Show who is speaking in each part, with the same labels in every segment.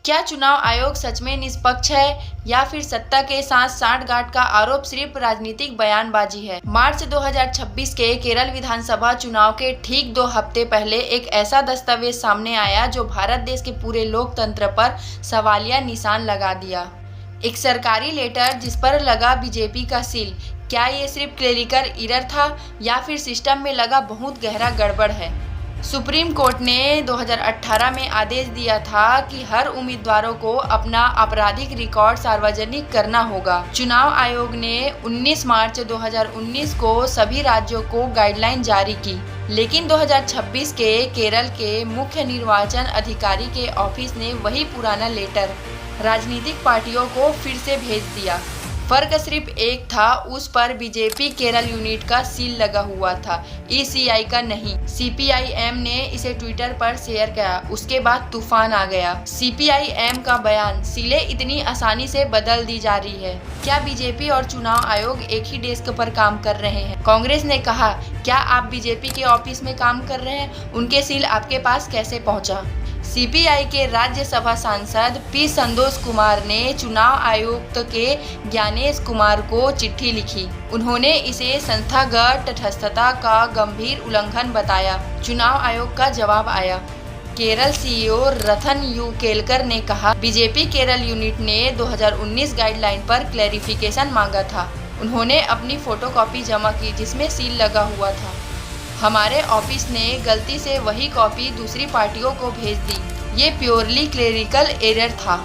Speaker 1: क्या चुनाव आयोग सच में निष्पक्ष है या फिर सत्ता के साथ सांठगांठ का आरोप सिर्फ राजनीतिक बयानबाजी है? मार्च 2026 के केरल विधानसभा चुनाव के ठीक 2 हफ्ते पहले एक ऐसा दस्तावेज सामने आया जो भारत देश के पूरे लोकतंत्र पर सवालिया निशान लगा दिया। एक सरकारी लेटर जिस पर लगा बीजेपी का सील। क्या ये सिर्फ क्लेरिकल एरर था या फिर सिस्टम में लगा बहुत गहरा गड़बड़ है? सुप्रीम कोर्ट ने 2018 में आदेश दिया था कि हर उम्मीदवारों को अपना आपराधिक रिकॉर्ड सार्वजनिक करना होगा। चुनाव आयोग ने 19 मार्च 2019 को सभी राज्यों को गाइडलाइन जारी की, लेकिन 2026 के केरल के मुख्य निर्वाचन अधिकारी के ऑफिस ने वही पुराना लेटर राजनीतिक पार्टियों को फिर से भेज दिया। फर्क सिर्फ एक था, उस पर बीजेपी केरल यूनिट का सील लगा हुआ था, ईसीआई का नहीं। सीपीआईएम ने इसे ट्विटर पर शेयर किया, उसके बाद तूफान आ गया। सीपीआईएम का बयान, सीलें इतनी आसानी से बदल दी जा रही है। क्या बीजेपी और चुनाव आयोग एक ही डेस्क पर काम कर रहे हैं? कांग्रेस ने कहा, क्या आप बीजेपी के ऑफिस में काम कर रहे हैं? उनके सील आपके पास कैसे पहुंचा? सीपीआई के राज्यसभा सांसद पी संतोष कुमार ने चुनाव आयुक्त के ज्ञानेश कुमार को चिट्ठी लिखी। उन्होंने इसे संस्थागत तटस्थता का गंभीर उल्लंघन बताया। चुनाव आयोग का जवाब आया। Kerala CEO Ratan you Kelkar ने कहा, बीजेपी केरल यूनिट ने 2019 गाइडलाइन पर क्लैरिफिकेशन मांगा था। उन्होंने अपनी फोटोकॉपी जमा की जिसमें सील लगा हुआ था। हमारे ऑफिस ने गलती से वही कॉपी दूसरी पार्टियों को भेज दी। ये प्योरली क्लेरिकल एरर था।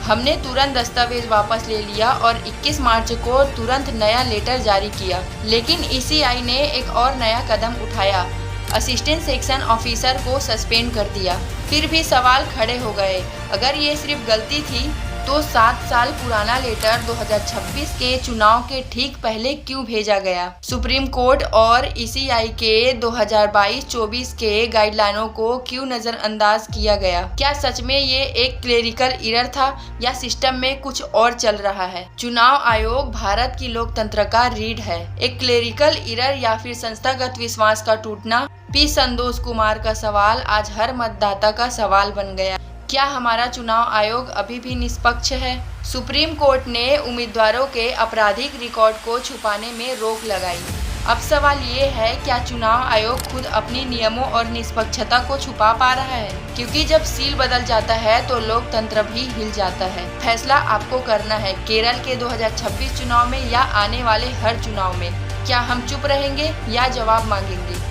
Speaker 1: हमने तुरंत दस्तावेज वापस ले लिया और 21 मार्च को तुरंत नया लेटर जारी किया। लेकिन ईसीआई ने एक और नया कदम उठाया, असिस्टेंट सेक्शन ऑफिसर को सस्पेंड कर दिया। फिर भी सवाल खड़े हो गए, अगर ये सिर्फ गलती थी तो 7 साल पुराना लेटर 2026 के चुनाव के ठीक पहले क्यों भेजा गया? सुप्रीम कोर्ट और ईसीआई के 2022-24 के गाइडलाइनों को क्यों नजरअंदाज किया गया? क्या सच में ये एक क्लेरिकल एरर था या सिस्टम में कुछ और चल रहा है? चुनाव आयोग भारत की लोकतंत्र का रीढ़ है। एक क्लेरिकल एरर या फिर संस्थागत विश्वास का टूटना? पी संतोष कुमार का सवाल आज हर मतदाता का सवाल बन गया। क्या हमारा चुनाव आयोग अभी भी निष्पक्ष है? सुप्रीम कोर्ट ने उम्मीदवारों के आपराधिक रिकॉर्ड को छुपाने में रोक लगाई। अब सवाल ये है, क्या चुनाव आयोग खुद अपनी नियमों और निष्पक्षता को छुपा पा रहा है? क्योंकि जब सील बदल जाता है तो लोकतंत्र भी हिल जाता है। फैसला आपको करना है, केरल के 2026 चुनाव में या आने वाले हर चुनाव में। क्या हम चुप रहेंगे या जवाब मांगेंगे?